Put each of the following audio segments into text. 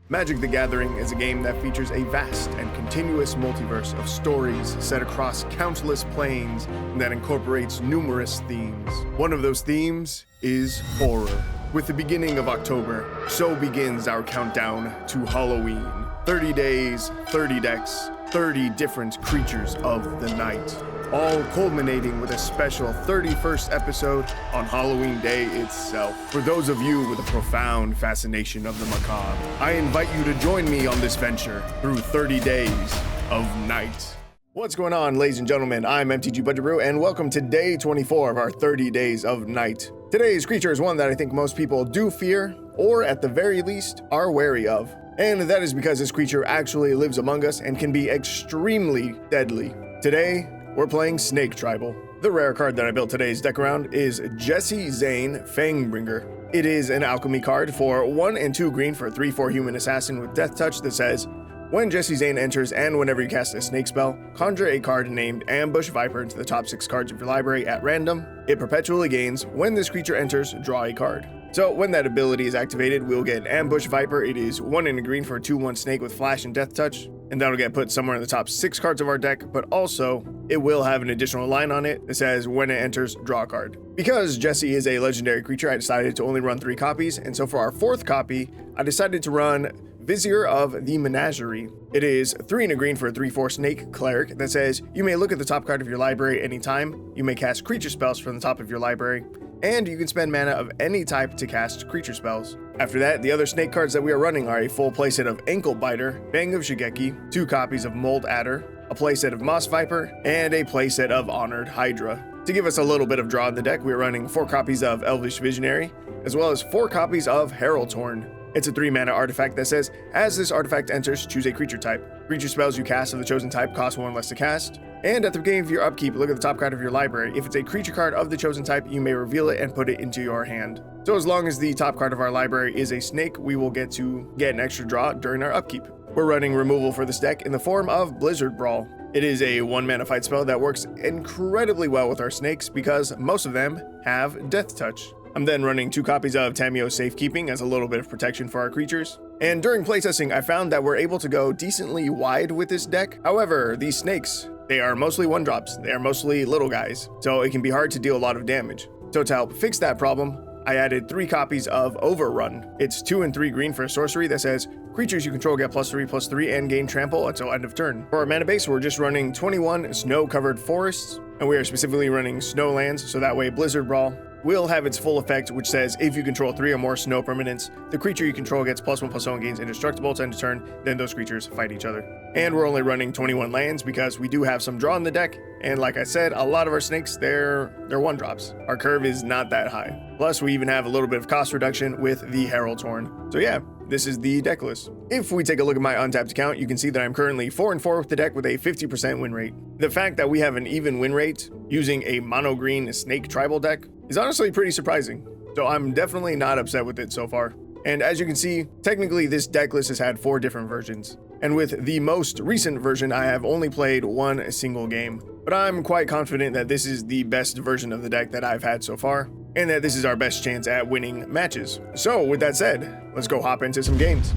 Magic the Gathering is a game that features a vast and continuous multiverse of stories set across countless planes and that incorporates numerous themes. One of those themes is horror. With the beginning of October, so begins our countdown to Halloween. 30 days, 30 decks, 30 different creatures of the night, all culminating with a special 31st episode on Halloween Day itself. For those of you with a profound fascination of the macabre, I invite you to join me on this venture through 30 days of night. What's going on, ladies and gentlemen? I'm MTG Budget Brew, and welcome to day 24 of our 30 days of night. Today's creature is one that I think most people do fear, or at the very least, are wary of. And that is because this creature actually lives among us and can be extremely deadly. Today, we're playing Snake Tribal. The rare card that I built today's deck around is Jesse Zane Fangbringer. It is an alchemy card for 1 and 2 green for a 3/4 human assassin with Death Touch that says, when Jesse Zane enters and whenever you cast a snake spell, conjure a card named Ambush Viper into the top 6 cards of your library at random. It perpetually gains. When this creature enters, draw a card. So when that ability is activated, we'll get an Ambush Viper. It is 1 and a green for a 2/1 snake with flash and Death Touch, and that'll get put somewhere in the top 6 cards of our deck, but also it will have an additional line on it that says when it enters, draw a card. Because Jesse is a legendary creature, I decided to only run 3 copies, and so for our 4th copy, I decided to run Vizier of the Menagerie. It is 3 and a green for a 3/4 snake cleric that says you may look at the top card of your library anytime, you may cast creature spells from the top of your library, and you can spend mana of any type to cast creature spells. After that, the other snake cards that we are running are a full playset of Ankle Biter, Fang of Shigeki, 2 copies of Mold Adder, a playset of Moss Viper, and a playset of Honored Hydra. To give us a little bit of draw in the deck, we are running 4 copies of Elvish Visionary, as well as 4 copies of Herald Horn. It's a 3-mana artifact that says, as this artifact enters, choose a creature type. Creature spells you cast of the chosen type cost 1 less to cast. And at the beginning of your upkeep, look at the top card of your library. If it's a creature card of the chosen type, you may reveal it and put it into your hand. So as long as the top card of our library is a snake, we will get an extra draw during our upkeep. We're running removal for this deck in the form of Blizzard Brawl. It is a 1-mana fight spell that works incredibly well with our snakes because most of them have Death Touch. I'm then running 2 copies of Tamiyo's Safekeeping as a little bit of protection for our creatures. And during playtesting, I found that we're able to go decently wide with this deck. However, these snakes, they are mostly 1-drops. They are mostly little guys, so it can be hard to deal a lot of damage. So to help fix that problem, I added 3 copies of Overrun. It's 2 and 3 green for a sorcery that says, creatures you control get +3/+3 and gain trample until end of turn. For our mana base, we're just running 21 snow-covered forests, and we are specifically running snow lands, so that way Blizzard Brawl will have its full effect, which says if you control 3 or more snow permanents, the creature you control gets +1/+1 and gains indestructible to end of turn, then those creatures fight each other. And we're only running 21 lands because we do have some draw in the deck, and like I said, a lot of our snakes, they're 1-drops. Our curve is not that high. Plus, we even have a little bit of cost reduction with the Herald Horn. So yeah, this is the deck list. If we take a look at my untapped account, you can see that I'm currently 4 and 4 with the deck with a 50% win rate. The fact that we have an even win rate using a mono green snake tribal deck is honestly pretty surprising. So I'm definitely not upset with it so far. And as you can see, technically this deck list has had 4 different versions. And with the most recent version, I have only played 1 single game. But I'm quite confident that this is the best version of the deck that I've had so far, and that this is our best chance at winning matches. So with that said, let's go hop into some games.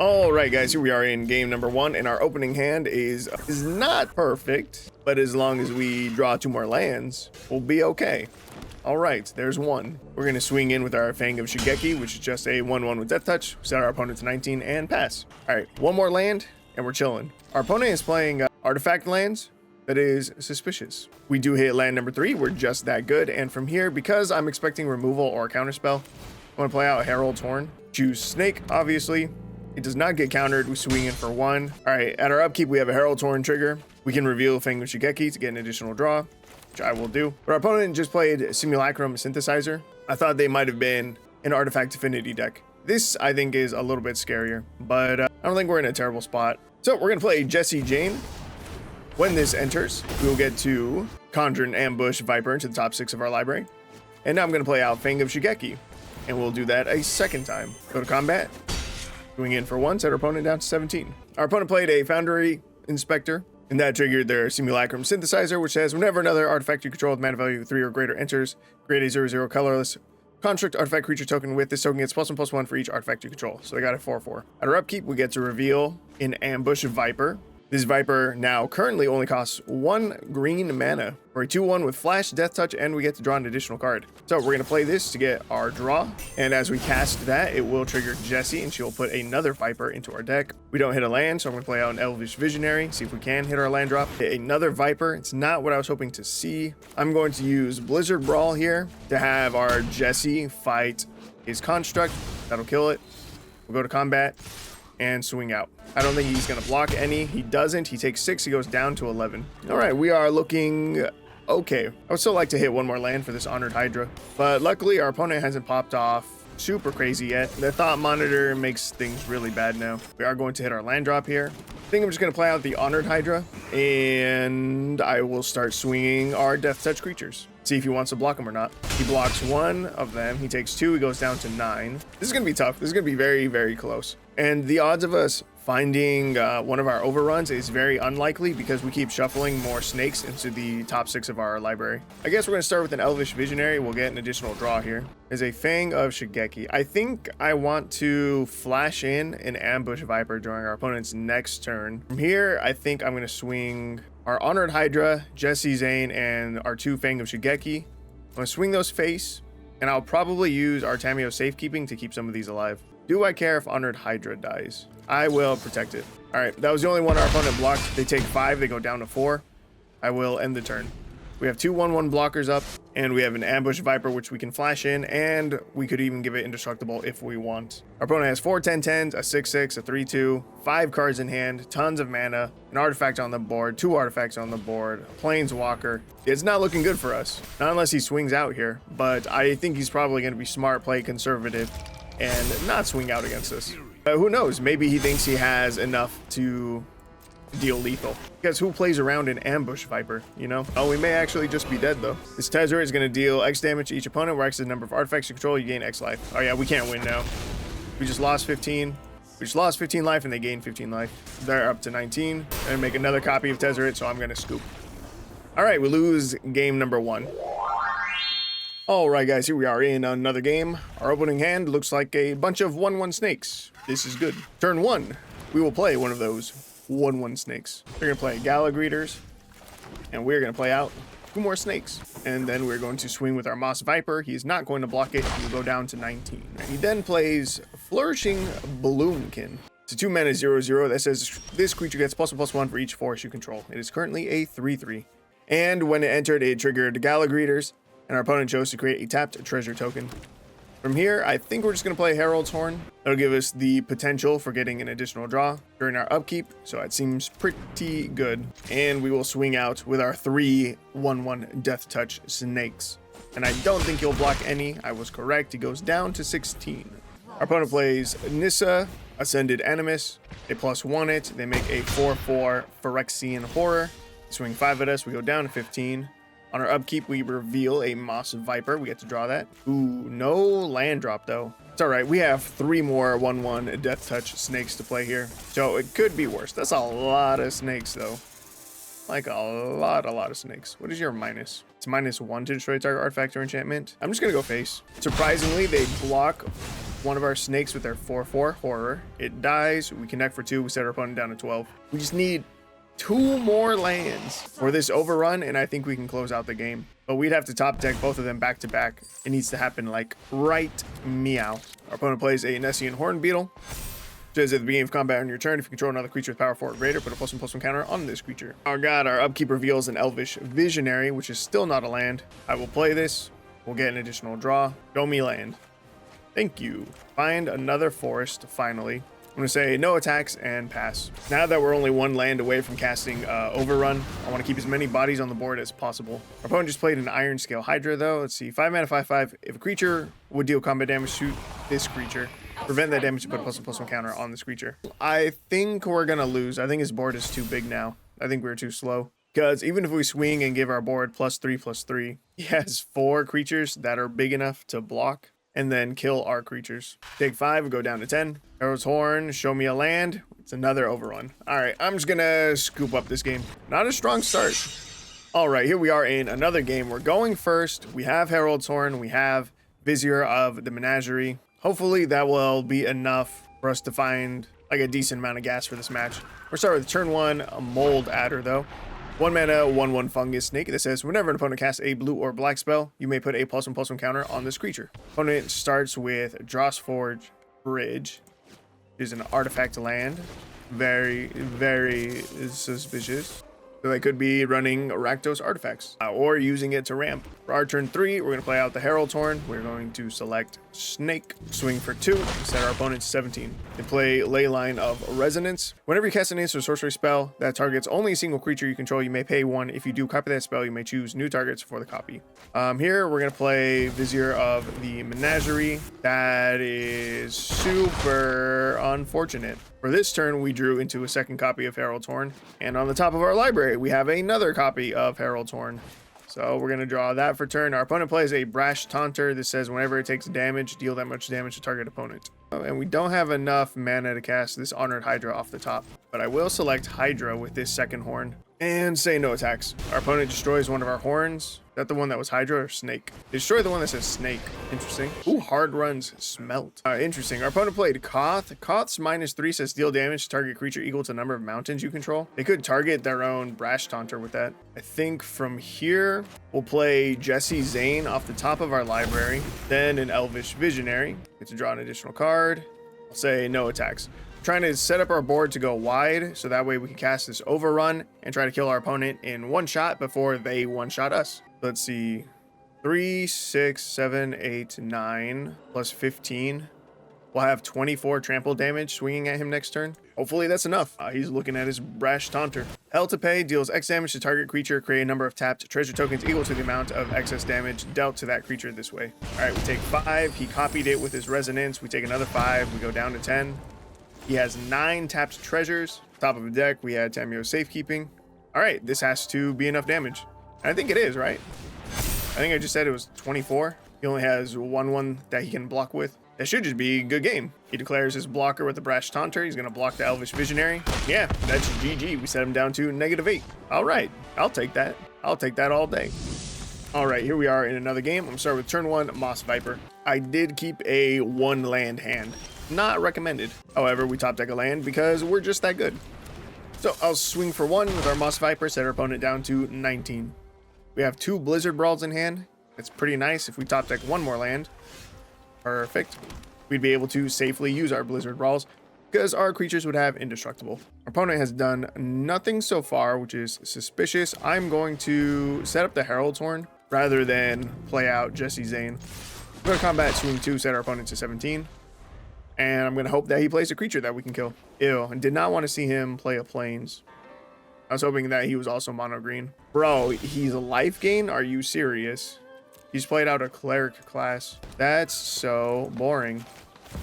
Alright guys, here we are in game number 1, and our opening hand is not perfect, but as long as we draw 2 more lands, we'll be okay. Alright, there's 1. We're going to swing in with our Fang of Shigeki, which is just a 1/1 with Death Touch, set our opponent to 19, and pass. Alright, 1 more land, and we're chilling. Our opponent is playing artifact lands. That is suspicious. We do hit land number 3, we're just that good, and from here, because I'm expecting removal or counterspell, I'm going to play out Herald's Horn. Choose Snake, obviously. It does not get countered, we swing in for 1. Alright, at our upkeep, we have a Herald's Horn trigger. We can reveal Fang of Shigeki to get an additional draw, which I will do. But our opponent just played Simulacrum Synthesizer. I thought they might have been an Artifact Affinity deck. This, I think, is a little bit scarier, but I don't think we're in a terrible spot. So we're going to play Jesse Jane. When this enters, we'll get to conjure an Ambush Viper into the top 6 of our library. And now I'm going to play out Fang of Shigeki, and we'll do that a 2nd time. Go to combat. Going in for 1, set our opponent down to 17. Our opponent played a Foundry Inspector, and that triggered their Simulacrum Synthesizer, which says whenever another artifact you control with mana value 3 or greater enters, create a 0/0 colorless Construct artifact creature token with this token gets +1/+1 for each artifact you control. So they got a 4/4. At our upkeep, we get to reveal an Ambush Viper. This Viper now currently only costs 1 green mana for a 2/1 with Flash, Death Touch, and we get to draw an additional card. So we're going to play this to get our draw, and as we cast that, it will trigger Jessie, and she'll put another Viper into our deck. We don't hit a land, so I'm going to play out an Elvish Visionary, see if we can hit our land drop. Hit another Viper. It's not what I was hoping to see. I'm going to use Blizzard Brawl here to have our Jessie fight his Construct. That'll kill it. We'll go to combat and swing out. I don't think he's going to block any. He doesn't. He takes 6. He goes down to 11. All right, we are looking okay. I would still like to hit one more land for this Honored Hydra, but luckily our opponent hasn't popped off super crazy yet. The Thought Monitor makes things really bad now. We are going to hit our land drop here. I think I'm just going to play out the Honored Hydra, and I will start swinging our Death Touch creatures. See if he wants to block them or not. He blocks 1 of them. He takes 2. He goes down to 9. This is going to be tough. This is going to be very, very close. And the odds of us finding one of our overruns is very unlikely because we keep shuffling more snakes into the top 6 of our library. I guess we're going to start with an Elvish Visionary. We'll get an additional draw here. There's a Fang of Shigeki. I think I want to flash in an Ambush Viper during our opponent's next turn. From here, I think I'm going to swing our Honored Hydra, Jessie Zane, and our 2 Fang of Shigeki. I'm going to swing those face, and I'll probably use our Tameo Safekeeping to keep some of these alive. Do I care if Honored Hydra dies? I will protect it. All right, that was the only one our opponent blocked. They take 5, they go down to 4. I will end the turn. We have 2 1/1 blockers up, and we have an Ambush Viper, which we can flash in, and we could even give it indestructible if we want. Our opponent has 4 10/10s, a 6/6, a 3/2, 5 cards in hand, tons of mana, an artifact on the board, 2 artifacts on the board, a Planeswalker. It's not looking good for us, not unless he swings out here, but I think he's probably going to be smart, play conservative, and not swing out against us. Who knows? Maybe he thinks he has enough to deal lethal. Because who plays around an Ambush Viper, you know? Oh, we may actually just be dead, though. This Tezzeret is going to deal X damage to each opponent, where X is the number of artifacts you control, you gain X life. Oh yeah, we can't win now. We just lost 15. We just lost 15 life, and they gained 15 life. They're up to 19. And make another copy of Tezzeret, so I'm going to scoop. All right, we lose game number 1. All right, guys, here we are in another game. Our opening hand looks like a bunch of 1/1 snakes. This is good. Turn 1, we will play one of those 1/1 snakes. We're going to play Gala Greeters, and we're going to play out 2 more snakes. And then we're going to swing with our Moss Viper. He's not going to block it. He will go down to 19. He then plays Flourishing Bloomkin. It's a 2 mana 0/0 that says this creature gets +1/+1 for each forest you control. It is currently a 3/3. And when it entered, it triggered Gala Greeters, and our opponent chose to create a tapped treasure token. From here, I think we're just going to play Herald's Horn. That'll give us the potential for getting an additional draw during our upkeep, so it seems pretty good. And we will swing out with our 3 1/1 Death Touch snakes. And I don't think he'll block any. I was correct. He goes down to 16. Our opponent plays Nissa, Ascended Animus. They +1 it. They make a 4/4 Phyrexian Horror. They swing 5 at us. We go down to 15. On our upkeep, we reveal a Moss Viper. We get to draw that. Ooh, no land drop, though. It's all right. We have 3 more 1/1 Death Touch snakes to play here, so it could be worse. That's a lot of snakes, though. Like a lot of snakes. What is your minus? It's -1 to destroy target artifact or enchantment. I'm just going to go face. Surprisingly, they block one of our snakes with their 4/4 Horror. It dies. We connect for 2. We set our opponent down to 12. We just need 2 more lands for this overrun, and I think we can close out the game. But we'd have to top deck both of them back to back. It needs to happen like right meow. Our opponent plays a Nessian Horn Beetle. Says at the beginning of combat on your turn, if you control another creature with power 4 or greater, put a +1/+1 counter on this creature. Oh god, our upkeep reveals an Elvish Visionary, which is still not a land. I will play this. We'll get an additional draw. Show me land. Thank you. Find another forest, finally. I'm going to say no attacks and pass. Now that we're only 1 land away from casting Overrun, I want to keep as many bodies on the board as possible. Our opponent just played an Iron Scale Hydra, though. Let's see, 5 mana, 5/5. If a creature would deal combat damage to this creature, prevent that damage to put a +1/+1 counter on this creature. I think we're going to lose. I think his board is too big now. I think we're too slow. Because even if we swing and give our board +3/+3, he has 4 creatures that are big enough to block and then kill our creatures. Take 5, go down to 10. Arrow's Horn, show me a land. It's another overrun. All right, I'm just gonna scoop up this game. Not a strong start. All right, here we are in another game. We're going first. We have Herald's Horn. We have Vizier of the Menagerie. Hopefully that will be enough for us to find like a decent amount of gas for this match. We're starting with turn 1, a Mold Adder though. 1 mana, 1/1 fungus snake that says whenever an opponent casts a blue or black spell, you may put a +1/+1 counter on this creature. Opponent starts with Drossforge Bridge, which is an artifact land. Very, very suspicious. So they could be running Rakdos artifacts or using it to ramp. For our turn 3, we're going to play out the Herald's Horn. We're going to select Snake, swing for 2, set our opponent to 17. They play Leyline of Resonance. Whenever you cast an instant or sorcery spell that targets only a single creature you control, you may pay 1. If you do copy that spell, you may choose new targets for the copy. Here, we're going to play Vizier of the Menagerie. That is super unfortunate. For this turn, we drew into a second copy of Herald's Horn, and on the top of our library, we have another copy of Herald's Horn. So we're going to draw that for turn. Our opponent plays a Brash Taunter. This says whenever it takes damage, deal that much damage to target opponent. And we don't have enough mana to cast this Honored Hydra off the top, but I will select Hydra with this second horn and say no attacks. Our opponent destroys one of our horns. Is that the one that was Hydra or Snake? Destroy the one that says Snake. Interesting. Ooh, hard runs Smelt. Interesting. Our opponent played Koth. Koth's -3 says deal damage to target creature equal to the number of mountains you control. They could target their own Brash Taunter with that. I think from here, we'll play Jesse Zane off the top of our library, then an Elvish Visionary. Get to draw an additional card. I'll say no attacks. Trying to set up our board to go wide so that way we can cast this overrun and try to kill our opponent in one shot before they one-shot us. Let's see, 3, 6, 7, 8, 9 plus 15. We'll have 24 trample damage swinging at him next turn. Hopefully that's enough. He's looking at his Brash Taunter. Hell to Pay deals X damage to target creature. Create a number of tapped treasure tokens equal to the amount of excess damage dealt to that creature this way. All right, we take 5. He copied it with his Resonance. We take another 5. We go down to 10. He has 9 tapped treasures. Top of the deck, we had Tamio Safekeeping. All right, this has to be enough damage. And I think it is, right? I think I just said it was 24. He only has 1/1 that he can block with. That should just be a good game. He declares his blocker with the Brash Taunter. He's going to block the Elvish Visionary. Yeah, that's GG. We set him down to -8. All right, I'll take that. I'll take that all day. All right, here we are in another game. I'm going to start with turn 1, Moss Viper. I did keep a 1 land hand. Not recommended. However, we top deck a land because we're just that good. So I'll swing for 1 with our Moss Viper, set our opponent down to 19. We have 2 Blizzard Brawls in hand. That's pretty nice. If we top deck 1 more land, perfect. We'd be able to safely use our Blizzard Brawls because our creatures would have Indestructible. Our opponent has done nothing so far, which is suspicious. I'm going to set up the Herald's Horn rather than play out Jesse Zane. I'm going to combat, swing 2, set our opponent to 17. And I'm going to hope that he plays a creature that we can kill. Ew, and did not want to see him play a Plains. I was hoping that he was also mono green. Bro, he's a life gain? Are you serious? He's played out a Cleric class. That's so boring.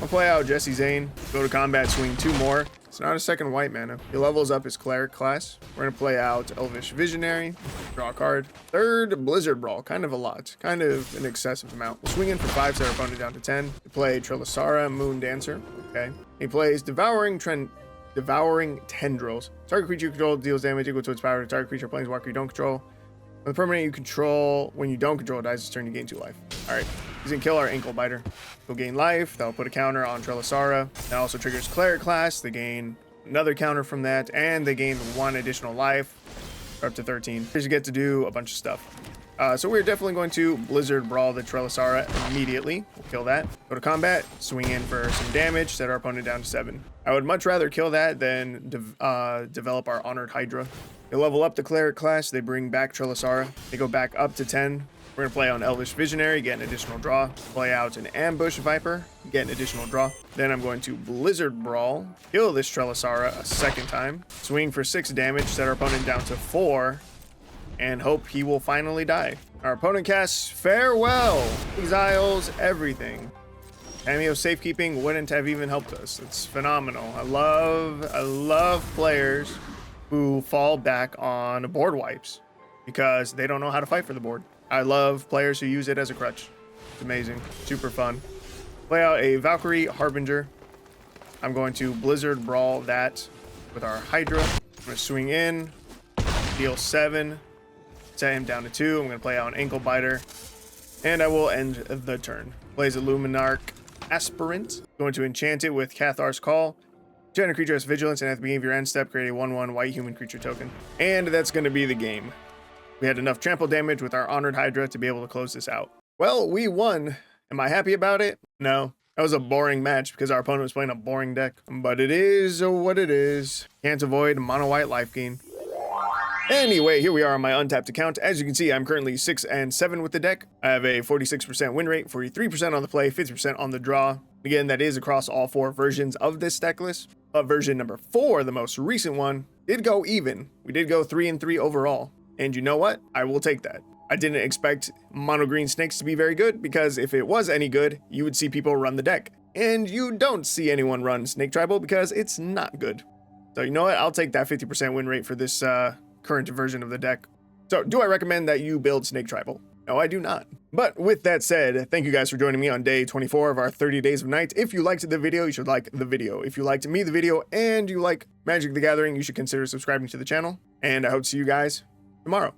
I'll play out Jesse Zane, go to combat, swing 2 more. It's not a second white mana. He levels up his Cleric class. We're going to play out Elvish Visionary, draw a card. 3rd Blizzard Brawl, kind of a lot. Kind of an excessive amount. We'll swing in for 5, set our opponent down to 10. We play Trilisara, Moon Dancer. Okay. He plays Devouring Tendrils. Target creature you control deals damage equal to its power to target creature planeswalker you don't control. When the permanent you control, when you don't control, dies this turn, you gain 2 life. All right, he's gonna kill our Ankle Biter. We'll gain life. That'll put a counter on Trilisara. That also triggers Cleric class. They gain another counter from that, and they gain 1 additional life, up to 13. Here's you get to do a bunch of stuff. So we're definitely going to Blizzard Brawl the Trilisara immediately. We'll kill that. Go to combat, swing in for some damage, set our opponent down to 7. I would much rather kill that than develop our Honored Hydra. They level up the Cleric class, they bring back Trilisara. They go back up to 10. We're going to play on Elvish Visionary, get an additional draw. Play out an Ambush Viper, get an additional draw. Then I'm going to Blizzard Brawl, kill this Trilisara a second time. Swing for 6 damage, set our opponent down to 4. And hope he will finally die. Our opponent casts Farewell, exiles everything. Tamio Safekeeping wouldn't have even helped us. It's phenomenal. I love players who fall back on board wipes because they don't know how to fight for the board. I love players who use it as a crutch. It's amazing, super fun. Play out a Valkyrie Harbinger. I'm going to Blizzard Brawl that with our Hydra. I'm going to swing in, deal 7. Set him down to 2. I'm going to play out an Ankle Biter. And I will end the turn. Plays a Luminarch Aspirant. Going to enchant it with Cathar's Call. Generate creature has vigilance, and at the beginning of your end step, create a 1/1 white human creature token. And that's going to be the game. We had enough trample damage with our Honored Hydra to be able to close this out. Well, we won. Am I happy about it? No. That was a boring match because our opponent was playing a boring deck. But it is what it is. Can't avoid mono white life gain. Anyway, here we are on my untapped account. As you can see, I'm currently 6-7 with the deck. I have a 46% win rate, 43% on the play, 50% on the draw. Again, that is across all 4 versions of this deck list. Version number 4, the most recent one, did go even. We did go 3-3 overall. And you know what? I will take that. I didn't expect mono green snakes to be very good because if it was any good, you would see people run the deck. And you don't see anyone run Snake Tribal because it's not good. So you know what? I'll take that 50% win rate for this current version of the deck. So do I recommend that you build Snake Tribal? No, I do not. But with that said, thank you guys for joining me on day 24 of our 30 Days of Night. If you liked the video, you should like the video. If you liked me, the video, and you like Magic the Gathering, you should consider subscribing to the channel. And I hope to see you guys tomorrow.